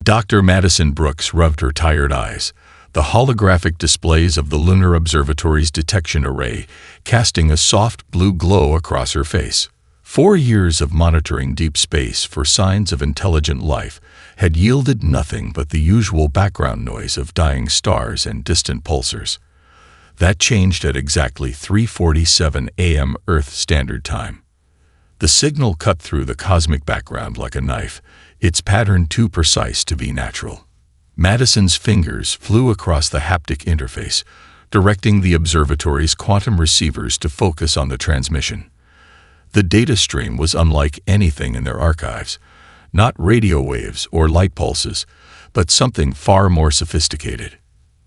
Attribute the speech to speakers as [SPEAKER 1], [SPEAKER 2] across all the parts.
[SPEAKER 1] Dr. Madison Brooks rubbed her tired eyes, the holographic displays of the Lunar Observatory's detection array casting a soft blue glow across her face. 4 years of monitoring deep space for signs of intelligent life had yielded nothing but the usual background noise of dying stars and distant pulsars. That changed at exactly 3:47 a.m. Earth Standard Time. The signal cut through the cosmic background like a knife, its pattern too precise to be natural. Madison's fingers flew across the haptic interface, directing the observatory's quantum receivers to focus on the transmission. The data stream was unlike anything in their archives, not radio waves or light pulses, but something far more sophisticated.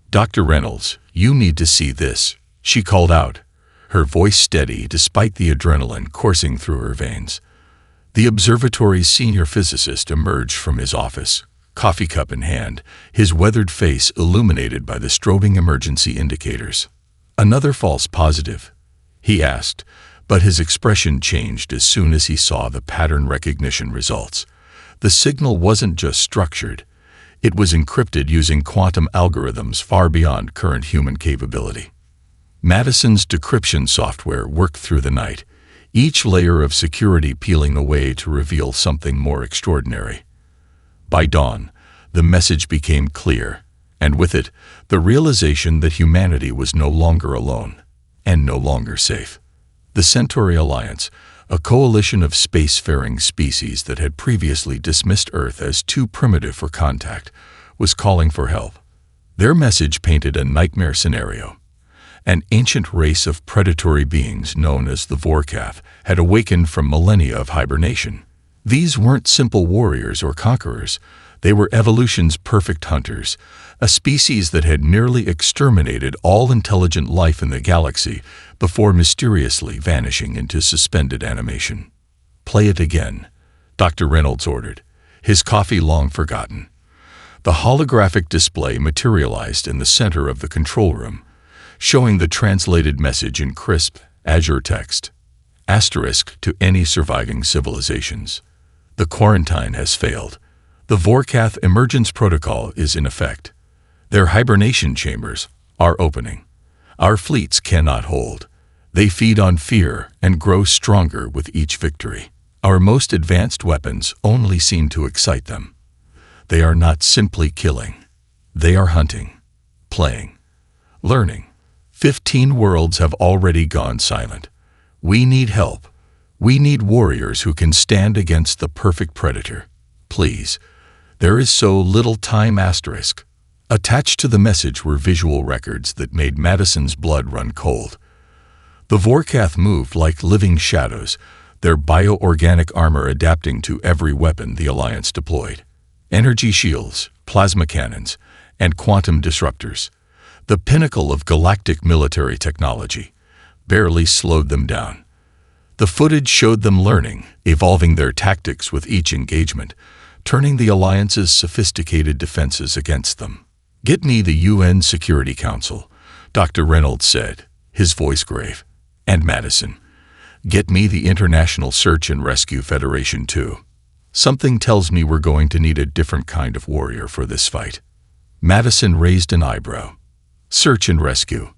[SPEAKER 1] "Dr. Reynolds, you need to see this," she called out, her voice steady despite the adrenaline coursing through her veins. The observatory's senior physicist emerged from his office, coffee cup in hand, his weathered face illuminated by the strobing emergency indicators. "Another false positive?" he asked, but his expression changed as soon as he saw the pattern recognition results. The signal wasn't just structured, it was encrypted using quantum algorithms far beyond current human capability. Madison's decryption software worked through the night, each layer of security peeling away to reveal something more extraordinary. By dawn, the message became clear, and with it, the realization that humanity was no longer alone, and no longer safe. The Centauri Alliance, a coalition of spacefaring species that had previously dismissed Earth as too primitive for contact, was calling for help. Their message painted a nightmare scenario. An ancient race of predatory beings known as the Vorkath had awakened from millennia of hibernation. These weren't simple warriors or conquerors, they were evolution's perfect hunters, a species that had nearly exterminated all intelligent life in the galaxy before mysteriously vanishing into suspended animation. "Play it again," Dr. Reynolds ordered, his coffee long forgotten. The holographic display materialized in the center of the control room, showing the translated message in crisp, azure text. Asterisk to any surviving civilizations. The quarantine has failed. The Vorkath emergence protocol is in effect. Their hibernation chambers are opening. Our fleets cannot hold. They feed on fear and grow stronger with each victory. Our most advanced weapons only seem to excite them. They are not simply killing. They are hunting, playing, learning. 15 worlds have already gone silent. We need help. We need warriors who can stand against the perfect predator. Please. There is so little time. Asterisk. Attached to the message were visual records that made Madison's blood run cold. The Vorkath moved like living shadows, their bioorganic armor adapting to every weapon the Alliance deployed. Energy shields, plasma cannons, and quantum disruptors. The pinnacle of galactic military technology, barely slowed them down. The footage showed them learning, evolving their tactics with each engagement, turning the Alliance's sophisticated defenses against them. "Get me the UN Security Council," Dr. Reynolds said, his voice grave. "And Madison, get me the International Search and Rescue Federation too. Something tells me we're going to need a different kind of warrior for this fight." Madison raised an eyebrow. "Search and rescue.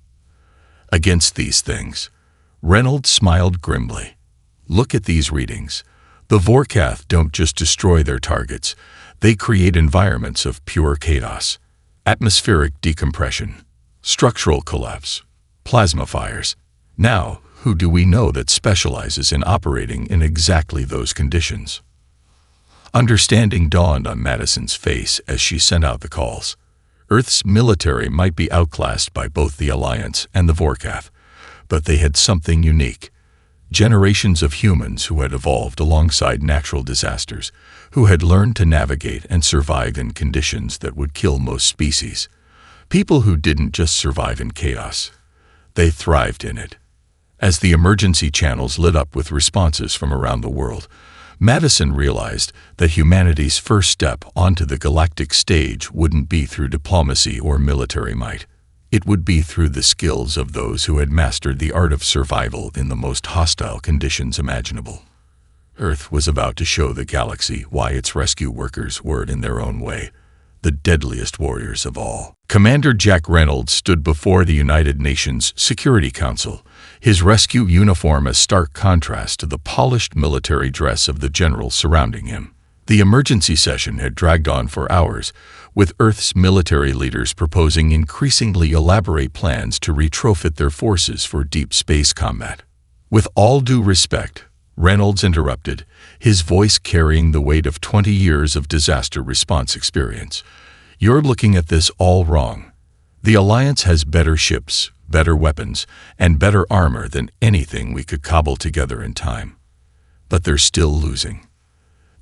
[SPEAKER 1] Against these things." Reynolds smiled grimly. "Look at these readings. The Vorkath don't just destroy their targets, they create environments of pure chaos. Atmospheric decompression, structural collapse, plasma fires. Now, who do we know that specializes in operating in exactly those conditions?" Understanding dawned on Madison's face as she sent out the calls. Earth's military might be outclassed by both the Alliance and the Vorkath, but they had something unique. Generations of humans who had evolved alongside natural disasters, who had learned to navigate and survive in conditions that would kill most species. People who didn't just survive in chaos, they thrived in it. As the emergency channels lit up with responses from around the world, Madison realized that humanity's first step onto the galactic stage wouldn't be through diplomacy or military might. It would be through the skills of those who had mastered the art of survival in the most hostile conditions imaginable. Earth was about to show the galaxy why its rescue workers were, in their own way, the deadliest warriors of all. Commander Jack Reynolds stood before the United Nations Security Council, his rescue uniform a stark contrast to the polished military dress of the generals surrounding him. The emergency session had dragged on for hours, with Earth's military leaders proposing increasingly elaborate plans to retrofit their forces for deep space combat. With all due respect, Reynolds interrupted, his voice carrying the weight of 20 years of disaster response experience. "You're looking at this all wrong. The Alliance has better ships, better weapons, and better armor than anything we could cobble together in time. But they're still losing."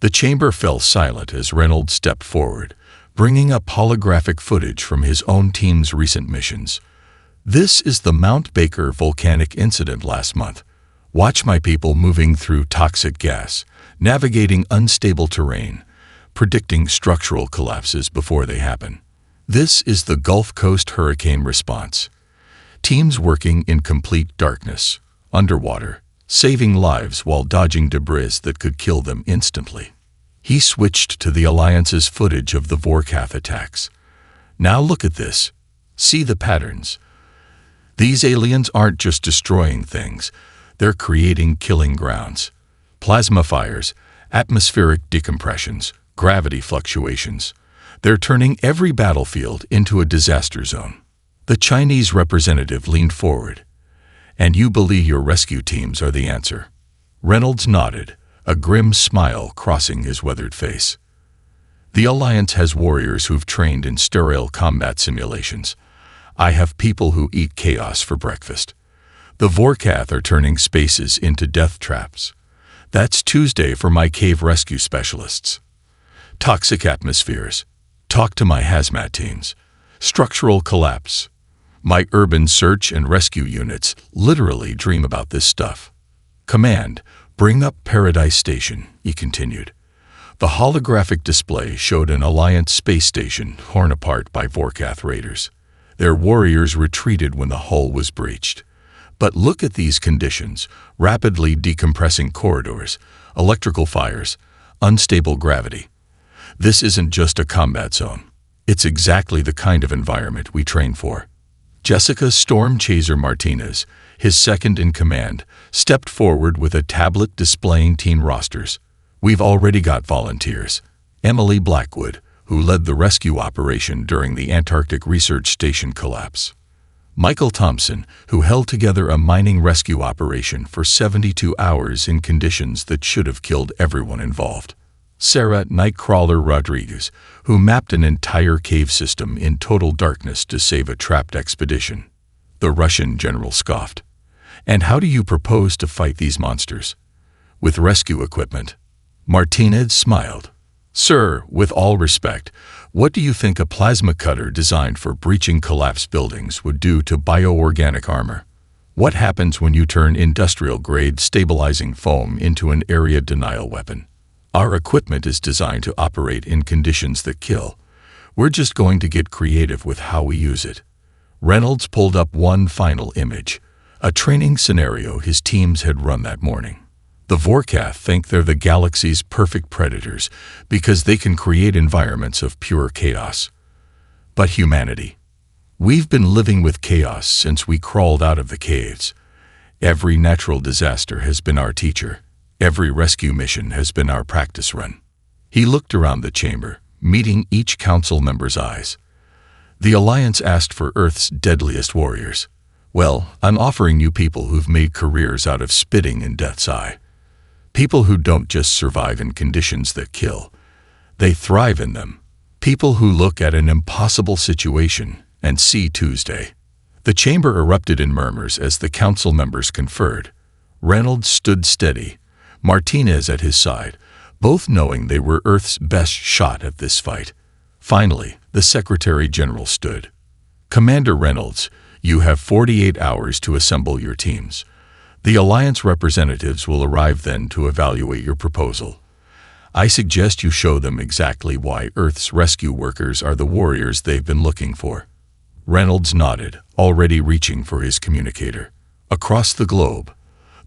[SPEAKER 1] The chamber fell silent as Reynolds stepped forward, bringing up holographic footage from his own team's recent missions. "This is the Mount Baker volcanic incident last month. Watch my people moving through toxic gas, navigating unstable terrain, predicting structural collapses before they happen. This is the Gulf Coast hurricane response. Teams working in complete darkness, underwater, saving lives while dodging debris that could kill them instantly." He switched to the Alliance's footage of the Vorkath attacks. "Now look at this. See the patterns. These aliens aren't just destroying things, they're creating killing grounds. Plasma fires, atmospheric decompressions, gravity fluctuations. They're turning every battlefield into a disaster zone." The Chinese representative leaned forward. "And you believe your rescue teams are the answer?" Reynolds nodded, a grim smile crossing his weathered face. "The Alliance has warriors who've trained in sterile combat simulations. I have people who eat chaos for breakfast. The Vorkath are turning spaces into death traps. That's Tuesday for my cave rescue specialists. Toxic atmospheres. Talk to my hazmat teams. Structural collapse. My urban search and rescue units literally dream about this stuff. Command, bring up Paradise Station," he continued. The holographic display showed an Alliance space station torn apart by Vorkath raiders. Their warriors retreated when the hull was breached. But look at these conditions: rapidly decompressing corridors, electrical fires, unstable gravity. This isn't just a combat zone. It's exactly the kind of environment we train for. Jessica Storm Chaser Martinez, his second in command, stepped forward with a tablet displaying team rosters. "We've already got volunteers. Emily Blackwood, who led the rescue operation during the Antarctic Research Station collapse. Michael Thompson, who held together a mining rescue operation for 72 hours in conditions that should have killed everyone involved. Sarah Nightcrawler Rodriguez, who mapped an entire cave system in total darkness to save a trapped expedition." The Russian general scoffed. "And how do you propose to fight these monsters?" "With rescue equipment." Martinez smiled. "Sir, with all respect, what do you think a plasma cutter designed for breaching collapsed buildings would do to bioorganic armor? What happens when you turn industrial-grade stabilizing foam into an area denial weapon? Our equipment is designed to operate in conditions that kill. We're just going to get creative with how we use it." Reynolds pulled up one final image, a training scenario his teams had run that morning. The Vorkath think they're the galaxy's perfect predators because they can create environments of pure chaos. But humanity. We've been living with chaos since we crawled out of the caves. Every natural disaster has been our teacher. Every rescue mission has been our practice run. He looked around the chamber, meeting each council member's eyes. "The Alliance asked for Earth's deadliest warriors. Well, I'm offering you people who've made careers out of spitting in death's eye. People who don't just survive in conditions that kill. They thrive in them. People who look at an impossible situation and see Tuesday." The chamber erupted in murmurs as the council members conferred. Reynolds stood steady, Martinez at his side, both knowing they were Earth's best shot at this fight. Finally, the Secretary General stood. "Commander Reynolds, you have 48 hours to assemble your teams. The Alliance representatives will arrive then to evaluate your proposal. I suggest you show them exactly why Earth's rescue workers are the warriors they've been looking for." Reynolds nodded, already reaching for his communicator. Across the globe,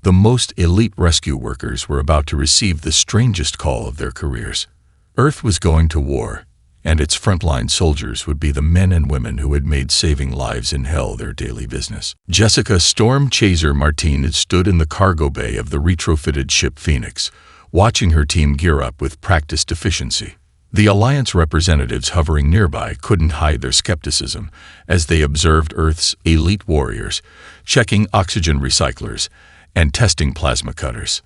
[SPEAKER 1] the most elite rescue workers were about to receive the strangest call of their careers. Earth was going to war, and its frontline soldiers would be the men and women who had made saving lives in hell their daily business. Jessica Storm Chaser Martinez stood in the cargo bay of the retrofitted ship Phoenix, watching her team gear up with practiced efficiency. The Alliance representatives hovering nearby couldn't hide their skepticism as they observed Earth's elite warriors, checking oxygen recyclers and testing plasma cutters.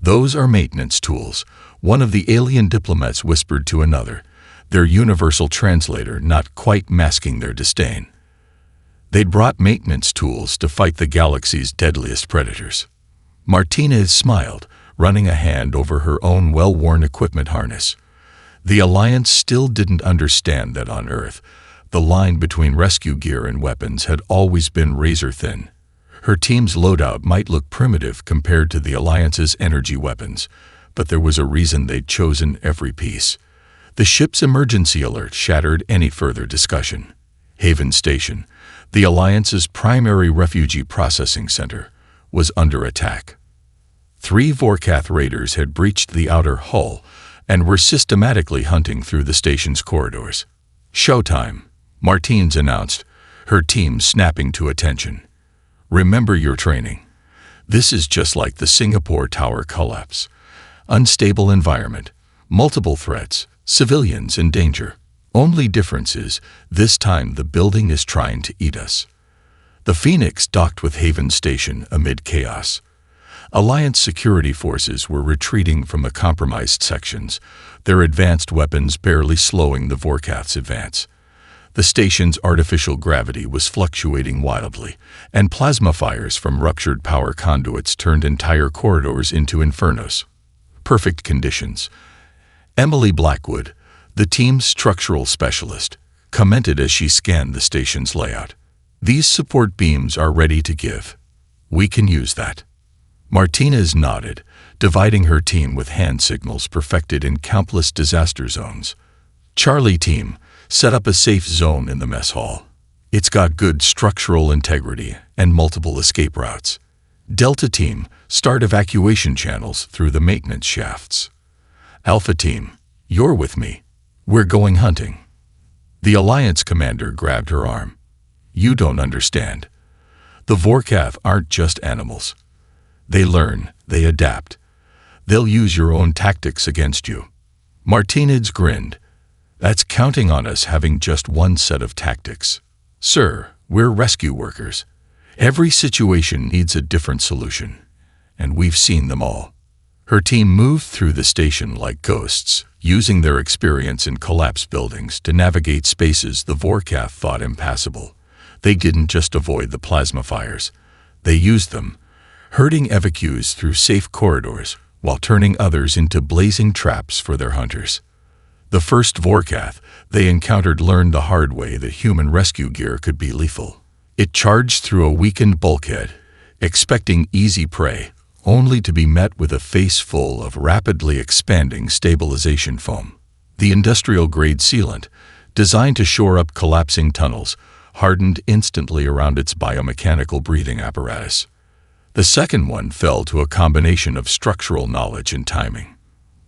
[SPEAKER 1] "Those are maintenance tools," one of the alien diplomats whispered to another, their universal translator not quite masking their disdain. They'd brought maintenance tools to fight the galaxy's deadliest predators. Martinez smiled, running a hand over her own well-worn equipment harness. The Alliance still didn't understand that on Earth, the line between rescue gear and weapons had always been razor-thin. Her team's loadout might look primitive compared to the Alliance's energy weapons, but there was a reason they'd chosen every piece. The ship's emergency alert shattered any further discussion. Haven Station, the Alliance's primary refugee processing center, was under attack. 3 Vorkath raiders had breached the outer hull and were systematically hunting through the station's corridors. "Showtime," Martinez announced, her team snapping to attention. "Remember your training. This is just like the Singapore Tower collapse. Unstable environment, multiple threats, civilians in danger. Only difference is, this time the building is trying to eat us." The Phoenix docked with Haven Station amid chaos. Alliance security forces were retreating from the compromised sections, their advanced weapons barely slowing the Vorkath's advance. The station's artificial gravity was fluctuating wildly, and plasma fires from ruptured power conduits turned entire corridors into infernos. Perfect conditions. Emily Blackwood, the team's structural specialist, commented as she scanned the station's layout. "These support beams are ready to give. We can use that." Martinez nodded, dividing her team with hand signals perfected in countless disaster zones. "Charlie team, set up a safe zone in the mess hall. It's got good structural integrity and multiple escape routes. Delta team, start evacuation channels through the maintenance shafts. Alpha team, you're with me. We're going hunting." The Alliance commander grabbed her arm. "You don't understand. The Vorkath aren't just animals. They learn, they adapt. They'll use your own tactics against you." Martinez grinned. "That's counting on us having just one set of tactics. Sir, we're rescue workers. Every situation needs a different solution, and we've seen them all." Her team moved through the station like ghosts, using their experience in collapsed buildings to navigate spaces the Vorkath thought impassable. They didn't just avoid the plasma fires. They used them, herding evacuees through safe corridors while turning others into blazing traps for their hunters. The first Vorkath they encountered learned the hard way that human rescue gear could be lethal. It charged through a weakened bulkhead, expecting easy prey, only to be met with a face full of rapidly expanding stabilization foam. The industrial-grade sealant, designed to shore up collapsing tunnels, hardened instantly around its biomechanical breathing apparatus. The second one fell to a combination of structural knowledge and timing.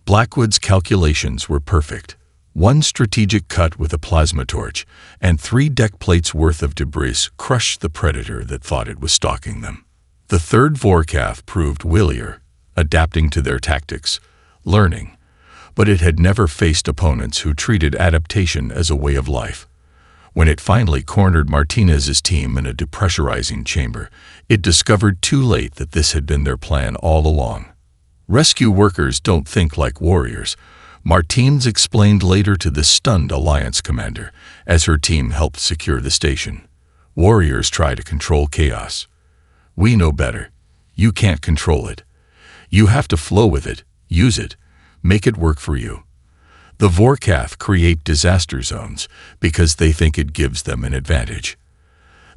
[SPEAKER 1] Blackwood's calculations were perfect. 1 strategic cut with a plasma torch, and 3 deck plates worth of debris crushed the predator that thought it was stalking them. The third Vorkath proved wilier, adapting to their tactics, learning, but it had never faced opponents who treated adaptation as a way of life. When it finally cornered Martinez's team in a depressurizing chamber, it discovered too late that this had been their plan all along. "Rescue workers don't think like warriors," Martinez explained later to the stunned Alliance commander as her team helped secure the station. "Warriors try to control chaos. We know better. You can't control it. You have to flow with it, use it, make it work for you." The Vorkath create disaster zones because they think it gives them an advantage.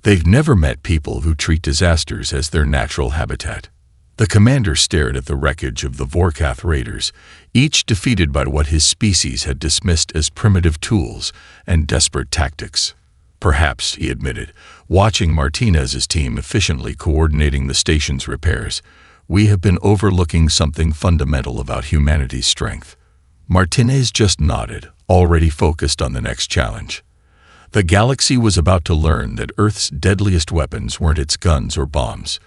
[SPEAKER 1] They've never met people who treat disasters as their natural habitat. The commander stared at the wreckage of the Vorkath raiders, each defeated by what his species had dismissed as primitive tools and desperate tactics. "Perhaps," he admitted, watching Martinez's team efficiently coordinating the station's repairs, "we have been overlooking something fundamental about humanity's strength. Martinez just nodded, already focused on the next challenge. The galaxy was about to learn that Earth's deadliest weapons weren't its guns or bombs.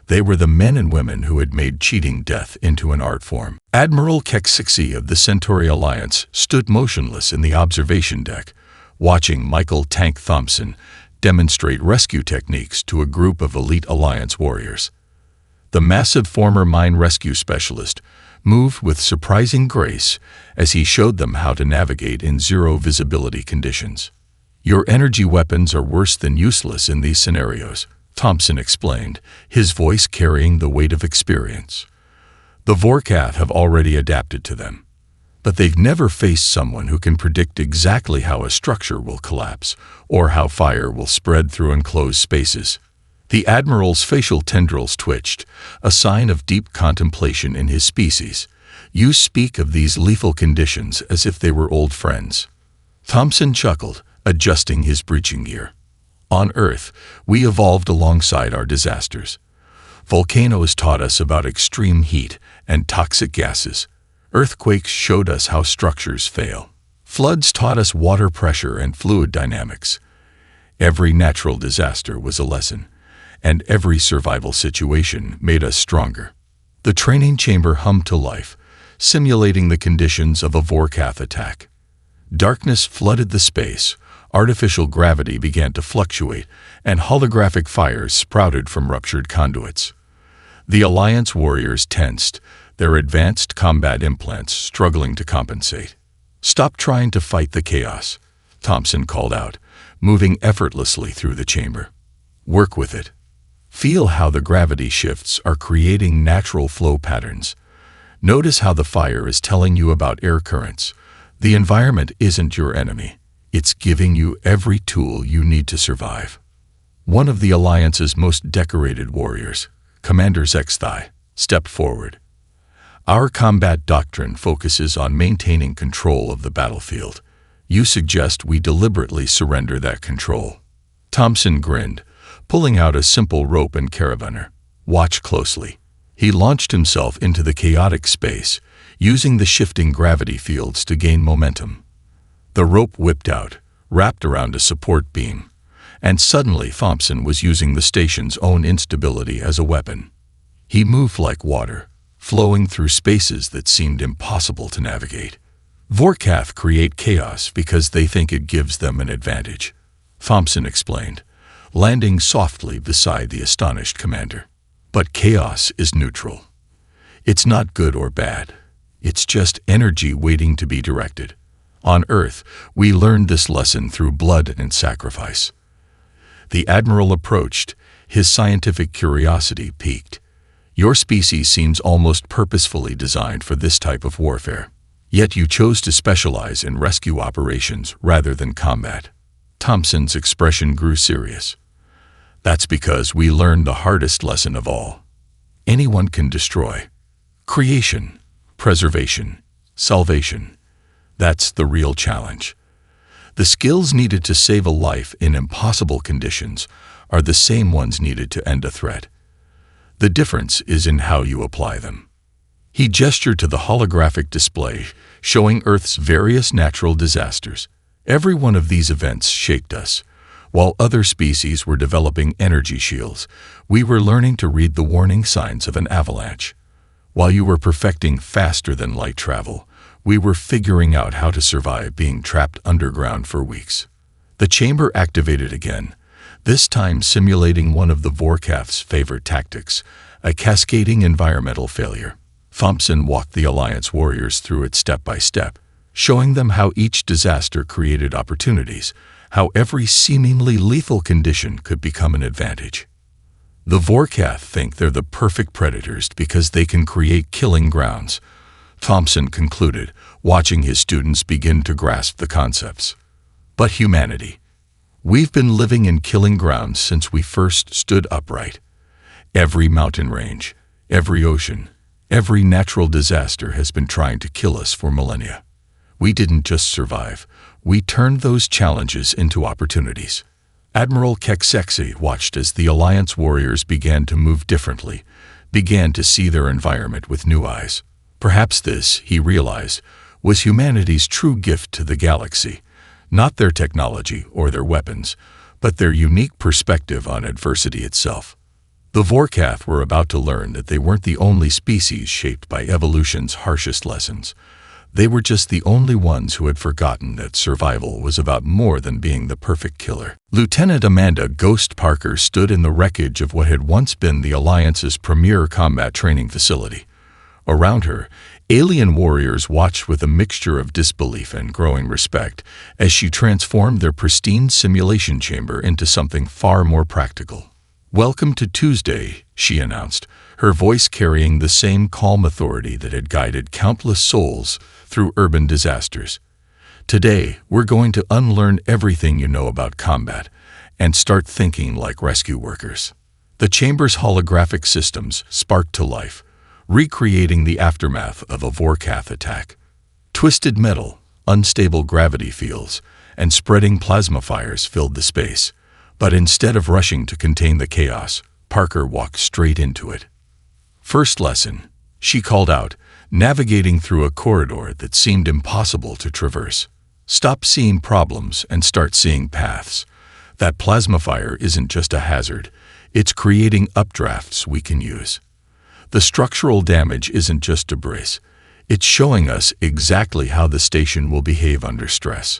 [SPEAKER 1] They were the men and women who had made cheating death into an art form. Admiral Keksixi of the Centauri Alliance stood motionless in the observation deck, watching Michael Tank Thompson demonstrate rescue techniques to a group of elite Alliance warriors. The massive former mine rescue specialist moved with surprising grace as he showed them how to navigate in zero-visibility conditions. "Your energy weapons are worse than useless in these scenarios," Thompson explained, his voice carrying the weight of experience. "The Vorkath have already adapted to them, but they've never faced someone who can predict exactly how a structure will collapse or how fire will spread through enclosed spaces." The Admiral's facial tendrils twitched, a sign of deep contemplation in his species. "You speak of these lethal conditions as if they were old friends." Thompson chuckled, adjusting his breaching gear. "On Earth, we evolved alongside our disasters. Volcanoes taught us about extreme heat and toxic gases. Earthquakes showed us how structures fail. Floods taught us water pressure and fluid dynamics. Every natural disaster was a lesson, and every survival situation made us stronger." The training chamber hummed to life, simulating the conditions of a Vorkath attack. Darkness flooded the space, artificial gravity began to fluctuate, and holographic fires sprouted from ruptured conduits. The Alliance warriors tensed, their advanced combat implants struggling to compensate. "Stop trying to fight the chaos," Thompson called out, moving effortlessly through the chamber. "Work with it. Feel how the gravity shifts are creating natural flow patterns. Notice how the fire is telling you about air currents. The environment isn't your enemy. It's giving you every tool you need to survive." One of the Alliance's most decorated warriors, Commander Zexthai, stepped forward. "Our combat doctrine focuses on maintaining control of the battlefield. You suggest we deliberately surrender that control." Thompson grinned, pulling out a simple rope and carabiner. "Watch closely." He launched himself into the chaotic space, using the shifting gravity fields to gain momentum. The rope whipped out, wrapped around a support beam, and suddenly Thompson was using the station's own instability as a weapon. He moved like water, flowing through spaces that seemed impossible to navigate. "Vorkath create chaos because they think it gives them an advantage," Thompson explained, landing softly beside the astonished commander. "But chaos is neutral. It's not good or bad. It's just energy waiting to be directed. On Earth, we learned this lesson through blood and sacrifice." The Admiral approached, his scientific curiosity piqued. "Your species seems almost purposefully designed for this type of warfare. Yet you chose to specialize in rescue operations rather than combat." Thompson's expression grew serious. "That's because we learned the hardest lesson of all. Anyone can destroy. Creation, preservation, salvation. That's the real challenge. The skills needed to save a life in impossible conditions are the same ones needed to end a threat. The difference is in how you apply them." He gestured to the holographic display, showing Earth's various natural disasters. "Every one of these events shaped us. While other species were developing energy shields, we were learning to read the warning signs of an avalanche. While you were perfecting faster-than-light travel, we were figuring out how to survive being trapped underground for weeks." The chamber activated again, this time simulating one of the Vorkath's favorite tactics, a cascading environmental failure. Thompson walked the Alliance warriors through it step by step, showing them how each disaster created opportunities, how every seemingly lethal condition could become an advantage. "The Vorkath think they're the perfect predators because they can create killing grounds," Thompson concluded, watching his students begin to grasp the concepts. "But humanity, we've been living in killing grounds since we first stood upright. Every mountain range, every ocean, every natural disaster has been trying to kill us for millennia. We didn't just survive, we turned those challenges into opportunities." Admiral Keksixi watched as the Alliance warriors began to move differently, began to see their environment with new eyes. Perhaps this, he realized, was humanity's true gift to the galaxy, not their technology or their weapons, but their unique perspective on adversity itself. The Vorkath were about to learn that they weren't the only species shaped by evolution's harshest lessons. They were just the only ones who had forgotten that survival was about more than being the perfect killer. Lieutenant Amanda Ghost Parker stood in the wreckage of what had once been the Alliance's premier combat training facility. Around her, alien warriors watched with a mixture of disbelief and growing respect as she transformed their pristine simulation chamber into something far more practical. "Welcome to Tuesday," she announced, her voice carrying the same calm authority that had guided countless souls through urban disasters. "Today, we're going to unlearn everything you know about combat and start thinking like rescue workers." The chamber's holographic systems sparked to life, recreating the aftermath of a Vorkath attack. Twisted metal, unstable gravity fields, and spreading plasma fires filled the space. But instead of rushing to contain the chaos, Parker walked straight into it. "First lesson," she called out, navigating through a corridor that seemed impossible to traverse. "Stop seeing problems and start seeing paths. That plasma fire isn't just a hazard, it's creating updrafts we can use. The structural damage isn't just debris, it's showing us exactly how the station will behave under stress."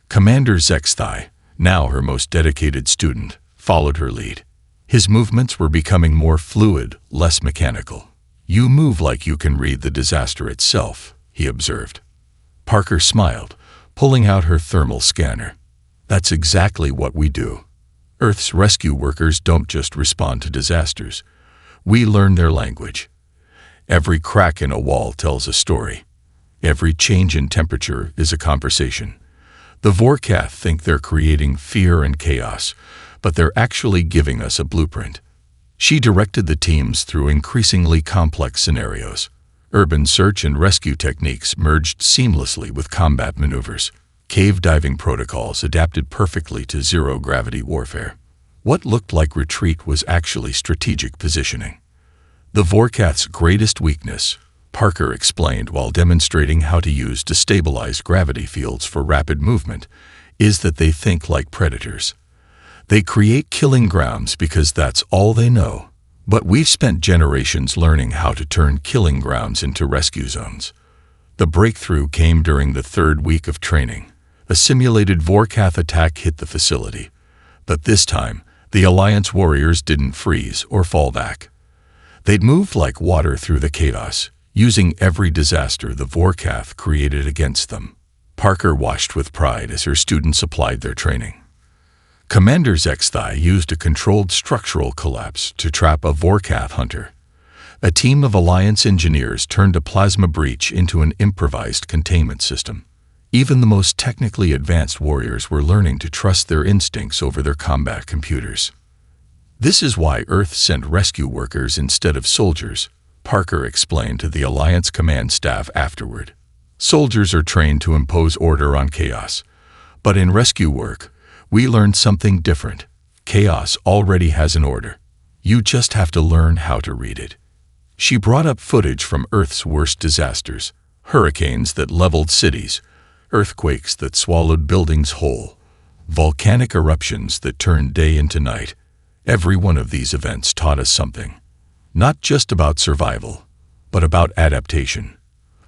[SPEAKER 1] Commander Zexthai, now her most dedicated student, followed her lead. His movements were becoming more fluid, less mechanical. "You move like you can read the disaster itself," he observed. Parker smiled, pulling out her thermal scanner. "That's exactly what we do. Earth's rescue workers don't just respond to disasters. We learn their language. Every crack in a wall tells a story. Every change in temperature is a conversation. The Vorkath think they're creating fear and chaos, but they're actually giving us a blueprint." She directed the teams through increasingly complex scenarios. Urban search and rescue techniques merged seamlessly with combat maneuvers. Cave diving protocols adapted perfectly to zero-gravity warfare. What looked like retreat was actually strategic positioning. The Vorkath's greatest weakness, Parker explained while demonstrating how to use destabilized gravity fields for rapid movement, is that they think like predators. They create killing grounds because that's all they know. But we've spent generations learning how to turn killing grounds into rescue zones. The breakthrough came during the third week of training. A simulated Vorkath attack hit the facility. But this time, the Alliance warriors didn't freeze or fall back. They'd moved like water through the chaos, using every disaster the Vorkath created against them. Parker watched with pride as her students applied their training. Commander Zexthai used a controlled structural collapse to trap a Vorkath hunter. A team of Alliance engineers turned a plasma breach into an improvised containment system. Even the most technically advanced warriors were learning to trust their instincts over their combat computers. "This is why Earth sent rescue workers instead of soldiers," Parker explained to the Alliance command staff afterward. "Soldiers are trained to impose order on chaos. But in rescue work, we learned something different. Chaos already has an order. You just have to learn how to read it." She brought up footage from Earth's worst disasters: hurricanes that leveled cities, earthquakes that swallowed buildings whole, volcanic eruptions that turned day into night. Every one of these events taught us something. Not just about survival, but about adaptation,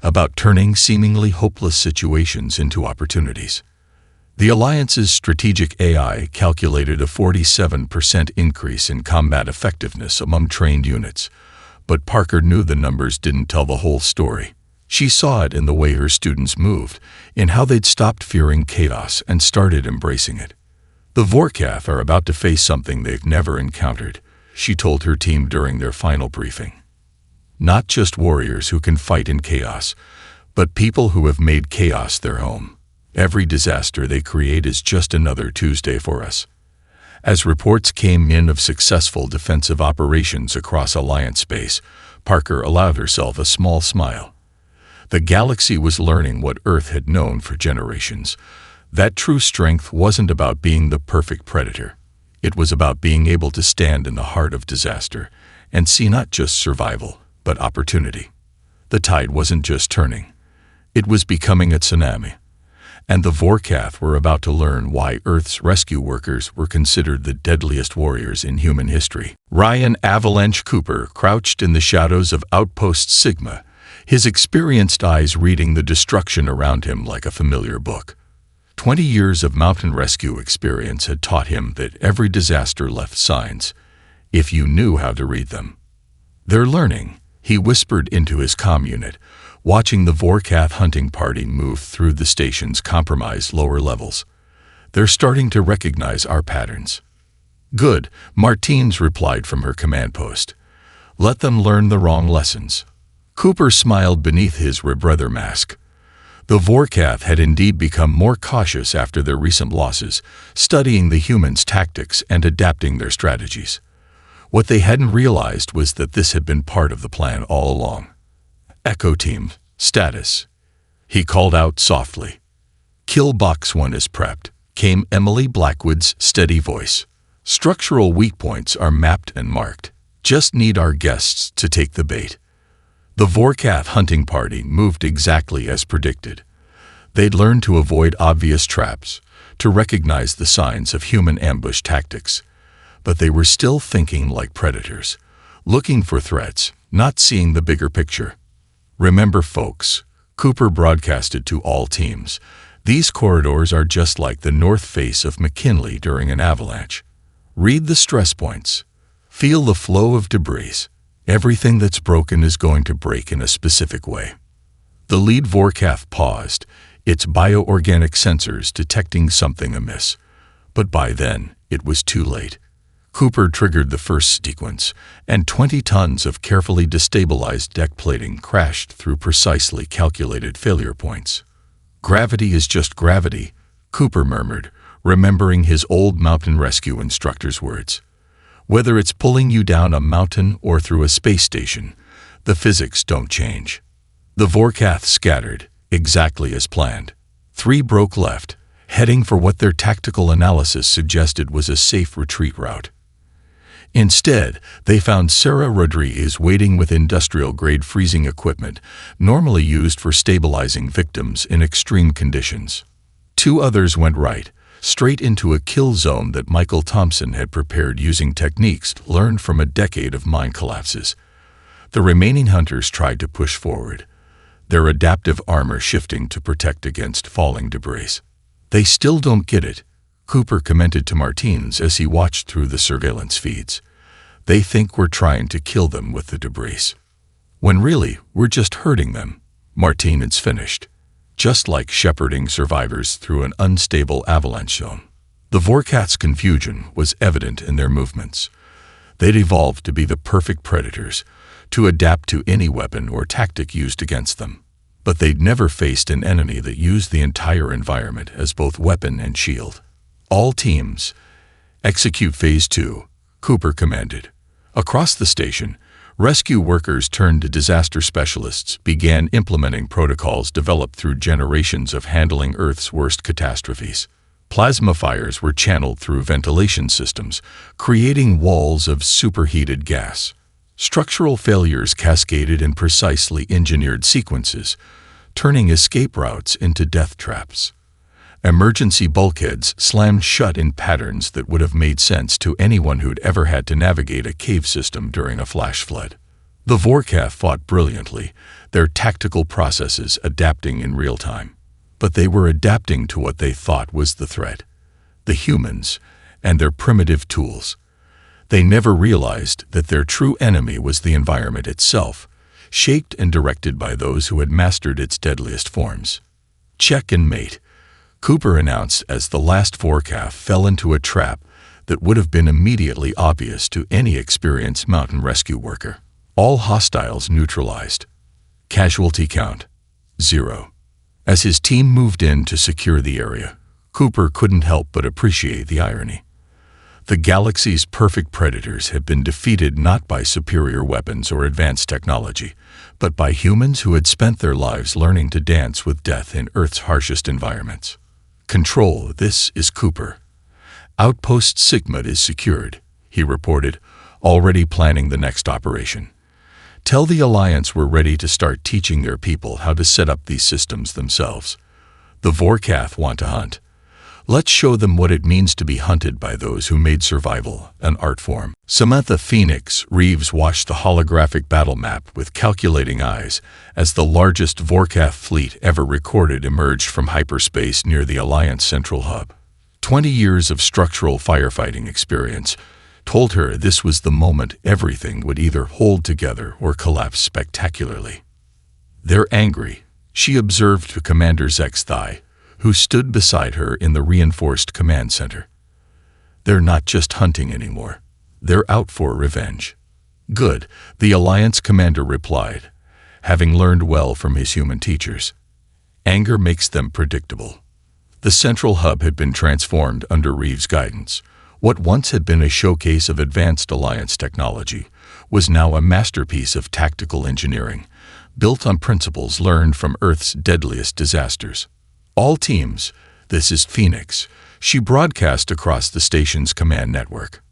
[SPEAKER 1] about turning seemingly hopeless situations into opportunities. The Alliance's strategic AI calculated a 47% increase in combat effectiveness among trained units, but Parker knew the numbers didn't tell the whole story. She saw it in the way her students moved, in how they'd stopped fearing chaos and started embracing it. "The Vorkath are about to face something they've never encountered," she told her team during their final briefing. "Not just warriors who can fight in chaos, but people who have made chaos their home. Every disaster they create is just another Tuesday for us." As reports came in of successful defensive operations across Alliance space, Parker allowed herself a small smile. The galaxy was learning what Earth had known for generations. That true strength wasn't about being the perfect predator. It was about being able to stand in the heart of disaster and see not just survival, but opportunity. The tide wasn't just turning. It was becoming a tsunami, and the Vorkath were about to learn why Earth's rescue workers were considered the deadliest warriors in human history. Ryan Avalanche Cooper crouched in the shadows of Outpost Sigma, his experienced eyes reading the destruction around him like a familiar book. 20 years of mountain rescue experience had taught him that every disaster left signs, if you knew how to read them. "They're learning," he whispered into his comm unit, watching the Vorkath hunting party move through the station's compromised lower levels. "They're starting to recognize our patterns." "Good," Martines replied from her command post. "Let them learn the wrong lessons." Cooper smiled beneath his rebreather mask. The Vorkath had indeed become more cautious after their recent losses, studying the humans' tactics and adapting their strategies. What they hadn't realized was that this had been part of the plan all along. "Echo Team, status," he called out softly. "Kill Box 1 is prepped," came Emily Blackwood's steady voice. "Structural weak points are mapped and marked. Just need our guests to take the bait." The Vorkath hunting party moved exactly as predicted. They'd learned to avoid obvious traps, to recognize the signs of human ambush tactics. But they were still thinking like predators, looking for threats, not seeing the bigger picture. "Remember, folks," Cooper broadcasted to all teams, "these corridors are just like the north face of McKinley during an avalanche. Read the stress points. Feel the flow of debris. Everything that's broken is going to break in a specific way." The lead Vorkath paused, its bioorganic sensors detecting something amiss. But by then, it was too late. Cooper triggered the first sequence, and 20 tons of carefully destabilized deck plating crashed through precisely calculated failure points. "Gravity is just gravity," Cooper murmured, remembering his old mountain rescue instructor's words. "Whether it's pulling you down a mountain or through a space station, the physics don't change." The Vorkath scattered, exactly as planned. 3 broke left, heading for what their tactical analysis suggested was a safe retreat route. Instead, they found Sarah Rodriguez waiting with industrial-grade freezing equipment, normally used for stabilizing victims in extreme conditions. 2 others went right, straight into a kill zone that Michael Thompson had prepared using techniques learned from a decade of mine collapses. The remaining hunters tried to push forward, their adaptive armor shifting to protect against falling debris. "They still don't get it," Cooper commented to Martines as he watched through the surveillance feeds. "They think we're trying to kill them with the debris, when really we're just hurting them," Martines finished. "Just like shepherding survivors through an unstable avalanche zone." The Vorkath's confusion was evident in their movements. They'd evolved to be the perfect predators, to adapt to any weapon or tactic used against them. But they'd never faced an enemy that used the entire environment as both weapon and shield. "All teams, execute Phase 2, Cooper commanded. Across the station, rescue workers turned to disaster specialists began implementing protocols developed through generations of handling Earth's worst catastrophes. Plasma fires were channeled through ventilation systems, creating walls of superheated gas. Structural failures cascaded in precisely engineered sequences, turning escape routes into death traps. Emergency bulkheads slammed shut in patterns that would have made sense to anyone who'd ever had to navigate a cave system during a flash flood. The Vorkath fought brilliantly, their tactical processes adapting in real time. But they were adapting to what they thought was the threat: the humans and their primitive tools. They never realized that their true enemy was the environment itself, shaped and directed by those who had mastered its deadliest forms. "Check and mate," Cooper announced as the last Vorkath fell into a trap that would have been immediately obvious to any experienced mountain rescue worker. "All hostiles neutralized. Casualty count 0. As his team moved in to secure the area, Cooper couldn't help but appreciate the irony. The galaxy's perfect predators had been defeated not by superior weapons or advanced technology, but by humans who had spent their lives learning to dance with death in Earth's harshest environments. "Control, this is Cooper. Outpost Sigma is secured," he reported, already planning the next operation. Tell the Alliance we're ready to start teaching their people how to set up these systems themselves. The Vorkath want to hunt. Let's show them what it means to be hunted by those who made survival an art form. Samantha Phoenix Reeves watched the holographic battle map with calculating eyes as the largest Vorkath fleet ever recorded emerged from hyperspace near the Alliance Central Hub. 20 years of structural firefighting experience told her this was the moment everything would either hold together or collapse spectacularly. "They're angry," she observed to Commander Zexthai, who stood beside her in the reinforced command center. "They're not just hunting anymore. They're out for revenge." "Good," the Alliance commander replied, having learned well from his human teachers. Anger makes them predictable. The central hub had been transformed under Reeves' guidance. What once had been a showcase of advanced Alliance technology was now a masterpiece of tactical engineering, built on principles learned from Earth's deadliest disasters. "All teams, this is Phoenix," she broadcast across the station's command network.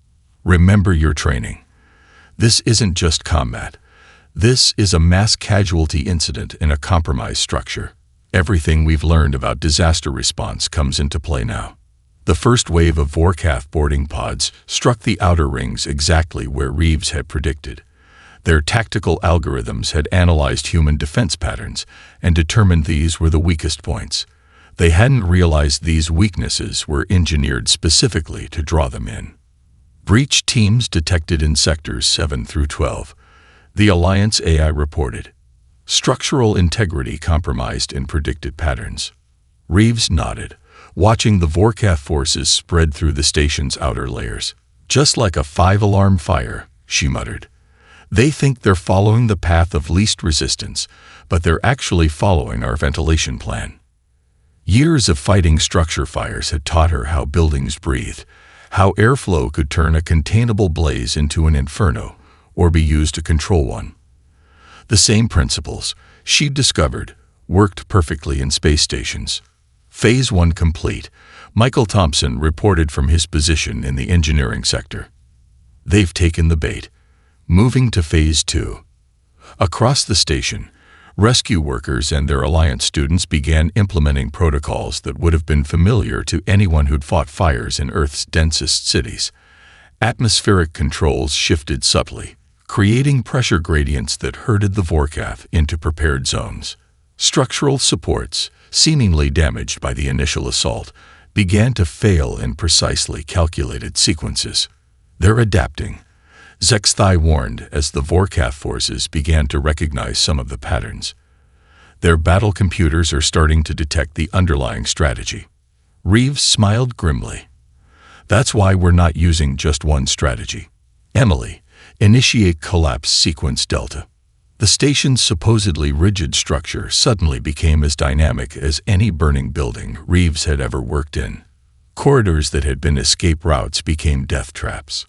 [SPEAKER 1] "Remember your training. This isn't just combat. This is a mass casualty incident in a compromised structure. Everything we've learned about disaster response comes into play now." The first wave of Vorkath boarding pods struck the outer rings exactly where Reeves had predicted. Their tactical algorithms had analyzed human defense patterns and determined these were the weakest points. They hadn't realized these weaknesses were engineered specifically to draw them in. Breach teams detected in sectors 7 through 12, the Alliance AI reported. Structural integrity compromised in predicted patterns. Reeves nodded, watching the Vorkath forces spread through the station's outer layers. "Just like a 5-alarm fire," she muttered. "They think they're following the path of least resistance, but they're actually following our ventilation plan." Years of fighting structure fires had taught her how buildings breathed, how airflow could turn a containable blaze into an inferno or be used to control one. The same principles, she'd discovered, worked perfectly in space stations. Phase 1 complete, Michael Thompson reported from his position in the engineering sector. "They've taken the bait. Moving to Phase 2. Across the station, rescue workers and their Alliance students began implementing protocols that would have been familiar to anyone who'd fought fires in Earth's densest cities. Atmospheric controls shifted subtly, creating pressure gradients that herded the Vorkath into prepared zones. Structural supports, seemingly damaged by the initial assault, began to fail in precisely calculated sequences. "They're adapting," Zexthai warned as the Vorkath forces began to recognize some of the patterns. "Their battle computers are starting to detect the underlying strategy." Reeves smiled grimly. "That's why we're not using just one strategy. Emily, initiate collapse sequence Delta." The station's supposedly rigid structure suddenly became as dynamic as any burning building Reeves had ever worked in. Corridors that had been escape routes became death traps.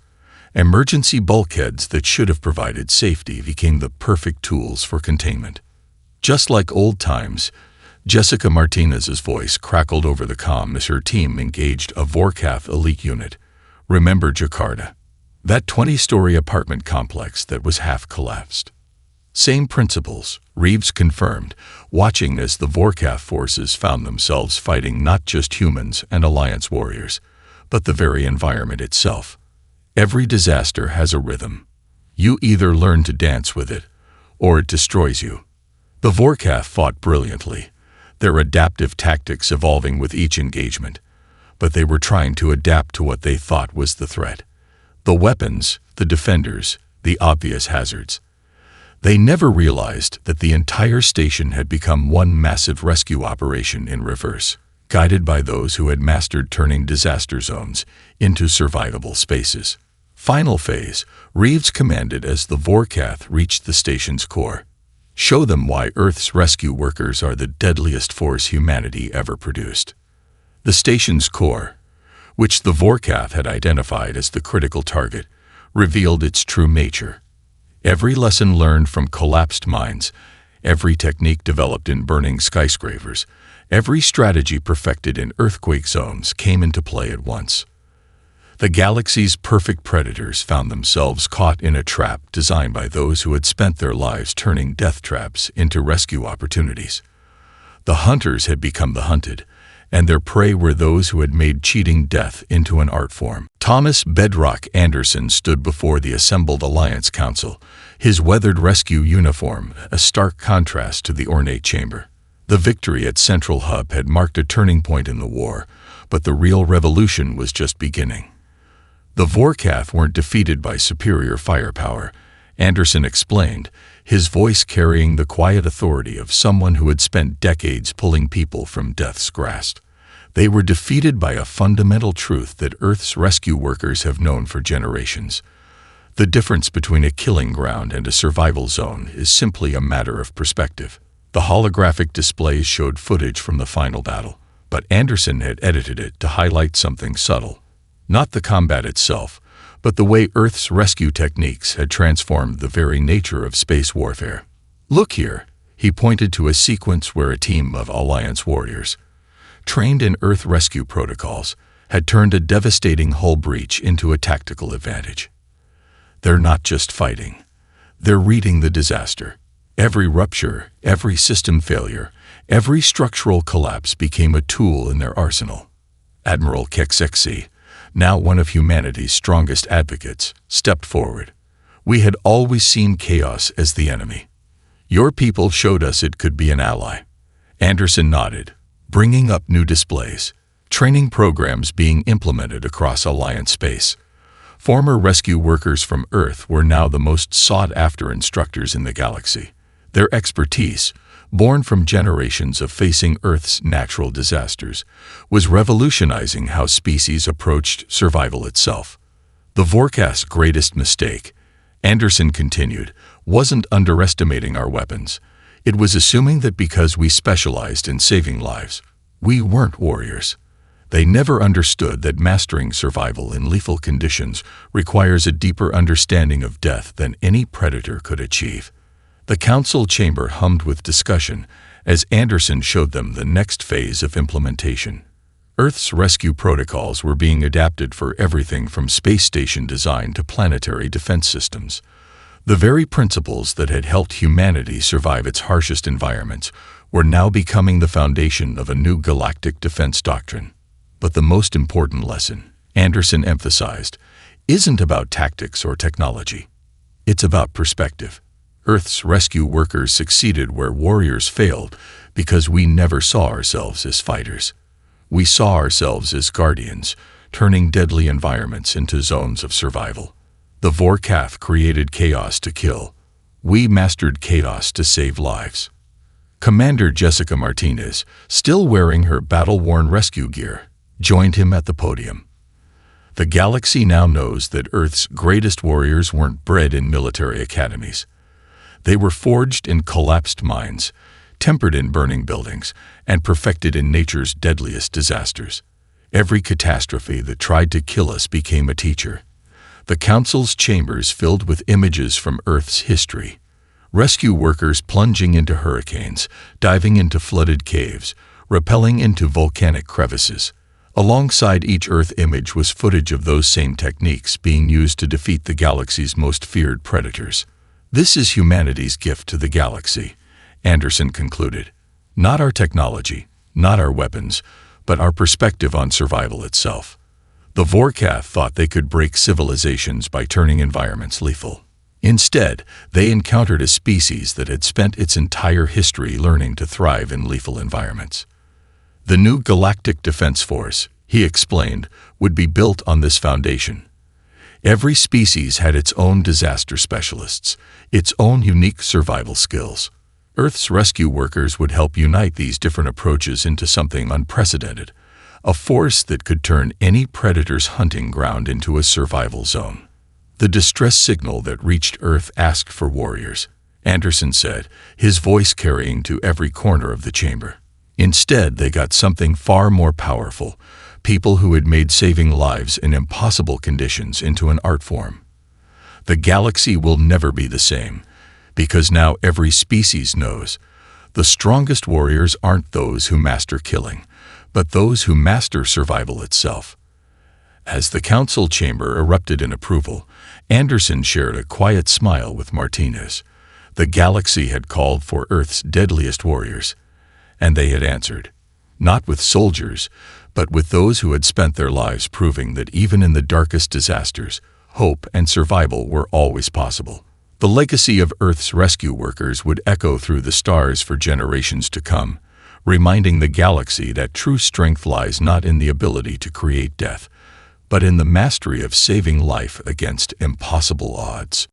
[SPEAKER 1] Emergency bulkheads that should have provided safety became the perfect tools for containment. Just like old times, Jessica Martinez's voice crackled over the comm as her team engaged a Vorkath elite unit. "Remember Jakarta? That 20-story apartment complex that was half collapsed." "Same principles," Reeves confirmed, watching as the Vorkath forces found themselves fighting not just humans and Alliance warriors, but the very environment itself. Every disaster has a rhythm. You either learn to dance with it, or it destroys you. The Vorkath fought brilliantly, their adaptive tactics evolving with each engagement, but they were trying to adapt to what they thought was the threat. The weapons, the defenders, the obvious hazards. They never realized that the entire station had become one massive rescue operation in reverse, guided by those who had mastered turning disaster zones into survivable spaces. Final phase, Reeves commanded as the Vorkath reached the station's core. "Show them why Earth's rescue workers are the deadliest force humanity ever produced." The station's core, which the Vorkath had identified as the critical target, revealed its true nature. Every lesson learned from collapsed mines, every technique developed in burning skyscrapers, every strategy perfected in earthquake zones came into play at once. The galaxy's perfect predators found themselves caught in a trap designed by those who had spent their lives turning death traps into rescue opportunities. The hunters had become the hunted, and their prey were those who had made cheating death into an art form. Thomas "Bedrock" Anderson stood before the assembled Alliance Council, his weathered rescue uniform a stark contrast to the ornate chamber. The victory at Central Hub had marked a turning point in the war, but the real revolution was just beginning. The Vorkath weren't defeated by superior firepower, Anderson explained, his voice carrying the quiet authority of someone who had spent decades pulling people from death's grasp. They were defeated by a fundamental truth that Earth's rescue workers have known for generations. The difference between a killing ground and a survival zone is simply a matter of perspective. The holographic displays showed footage from the final battle, but Anderson had edited it to highlight something subtle. Not the combat itself, but the way Earth's rescue techniques had transformed the very nature of space warfare. "Look here," he pointed to a sequence where a team of Alliance warriors, trained in Earth rescue protocols, had turned a devastating hull breach into a tactical advantage. They're not just fighting. They're reading the disaster. Every rupture, every system failure, every structural collapse became a tool in their arsenal. Admiral Kekseksi, now one of humanity's strongest advocates, stepped forward. "We had always seen chaos as the enemy. Your people showed us it could be an ally." Anderson nodded, bringing up new displays, training programs being implemented across Alliance space. Former rescue workers from Earth were now the most sought-after instructors in the galaxy. Their expertise, born from generations of facing Earth's natural disasters, was revolutionizing how species approached survival itself. The Vorkath's greatest mistake, Anderson continued, wasn't underestimating our weapons. It was assuming that because we specialized in saving lives, we weren't warriors. They never understood that mastering survival in lethal conditions requires a deeper understanding of death than any predator could achieve. The council chamber hummed with discussion as Anderson showed them the next phase of implementation. Earth's rescue protocols were being adapted for everything from space station design to planetary defense systems. The very principles that had helped humanity survive its harshest environments were now becoming the foundation of a new galactic defense doctrine. But the most important lesson, Anderson emphasized, isn't about tactics or technology. It's about perspective. Earth's rescue workers succeeded where warriors failed because we never saw ourselves as fighters. We saw ourselves as guardians, turning deadly environments into zones of survival. The Vorkath created chaos to kill. We mastered chaos to save lives. Commander Jessica Martinez, still wearing her battle-worn rescue gear, joined him at the podium. The galaxy now knows that Earth's greatest warriors weren't bred in military academies. They were forged in collapsed mines, tempered in burning buildings, and perfected in nature's deadliest disasters. Every catastrophe that tried to kill us became a teacher. The council's chambers filled with images from Earth's history. Rescue workers plunging into hurricanes, diving into flooded caves, rappelling into volcanic crevices. Alongside each Earth image was footage of those same techniques being used to defeat the galaxy's most feared predators. "This is humanity's gift to the galaxy," Anderson concluded. "Not our technology, not our weapons, but our perspective on survival itself." The Vorkath thought they could break civilizations by turning environments lethal. Instead, they encountered a species that had spent its entire history learning to thrive in lethal environments. The new Galactic Defense Force, he explained, would be built on this foundation. Every species had its own disaster specialists, its own unique survival skills. Earth's rescue workers would help unite these different approaches into something unprecedented, a force that could turn any predator's hunting ground into a survival zone. The distress signal that reached Earth asked for warriors, Anderson said, his voice carrying to every corner of the chamber. Instead, they got something far more powerful, people who had made saving lives in impossible conditions into an art form. The galaxy will never be the same, because now every species knows the strongest warriors aren't those who master killing, but those who master survival itself. As the council chamber erupted in approval, Anderson shared a quiet smile with Martinez. The galaxy had called for Earth's deadliest warriors, and they had answered, not with soldiers, but with those who had spent their lives proving that even in the darkest disasters, hope and survival were always possible. The legacy of Earth's rescue workers would echo through the stars for generations to come, reminding the galaxy that true strength lies not in the ability to create death, but in the mastery of saving life against impossible odds.